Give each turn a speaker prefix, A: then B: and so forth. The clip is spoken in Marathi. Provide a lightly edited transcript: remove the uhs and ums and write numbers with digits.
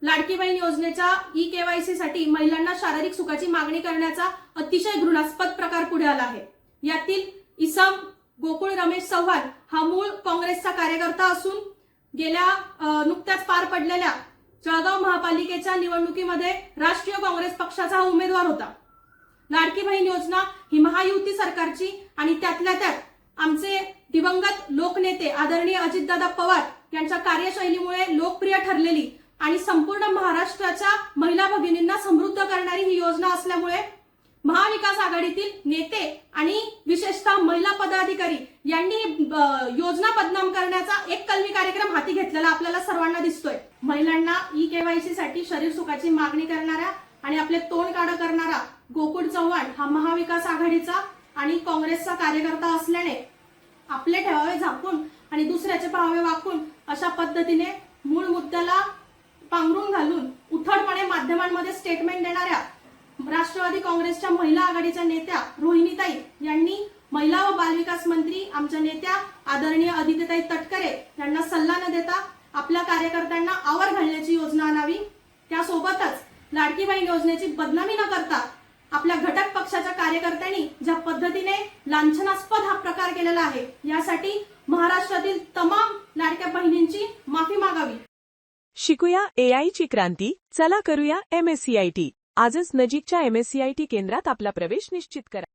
A: लाडकी बहीण योजनेच्या ई-केवायसी साठी महिलांना शारीरिक सुखाची मागणी करण्याचा अतिशय घृणास्पद प्रकार पुढे आला आहे। यातील इसम गोकुळ रमेश चव्हाण हा मूळ काँग्रेसचा कार्यकर्ता असून गेल्या नुकत्याच पार पडलेल्या जळगाव महापालिकेच्या निवडणुकीमध्ये राष्ट्रीय काँग्रेस पक्षाचा हा उमेदवार होता। लाडकी बहीण योजना ही महायुती सरकारची आणि त्यातल्या त्यात आमचे दिवंगत लोकनेते आदरणीय अजितदादा पवार यांच्या कार्यशैलीमुळे लोकप्रिय ठरलेली आणि संपूर्ण महाराष्ट्राच्या महिला भगिनींना समृद्ध करणारी ही योजना असल्यामुळे महाविकास आघाडीतील नेते आणि विशेषतः महिला पदाधिकारी यांनी योजना बदनाम करण्याचा एक कलमी कार्यक्रम हाती घेतलेला आपल्याला सर्वांना दिसतोय। महिलांना ई-केवायसी साठी शरीर सुखाची मागणी करणारा आणि आपले तोंड काढ करणारा गोकुळ चव्हाण हा महाविकास आघाडीचा आणि काँग्रेसचा कार्यकर्ता असल्याने आपले ठेवावे झाकून आणि दुसऱ्याचे पाहावे वाकून अशा पद्धतीने मूळ मुद्द्याला पांघरून घालून उथळपणे माध्यमांमध्ये स्टेटमेंट देणाऱ्या राष्ट्रवादी काँग्रेसच्या महिला आघाडीच्या नेत्या रोहिणीताई यांनी महिला व बालविकास मंत्री आमच्या नेत्या आदरणीय अदितीताई तटकरे यांना सल्ला न देता आपल्या कार्यकर्त्यांना आवर घालण्याची योजना आणावी। त्यासोबतच लाडकी बहीण योजनेची बदनामी न करता आपल्या घटक पक्षाच्या कार्यकर्त्यांनी ज्या पद्धतीने लांछनास्पद हा प्रकार केलेला आहे यासाठी महाराष्ट्रातील तमाम लाडक्या बहिणींची माफी मागावी।
B: शिकूया AI ची क्रांती, चला करूया MSCIT। आजच नजीकच्या MSCIT केंद्रात आपला प्रवेश निश्चित करा।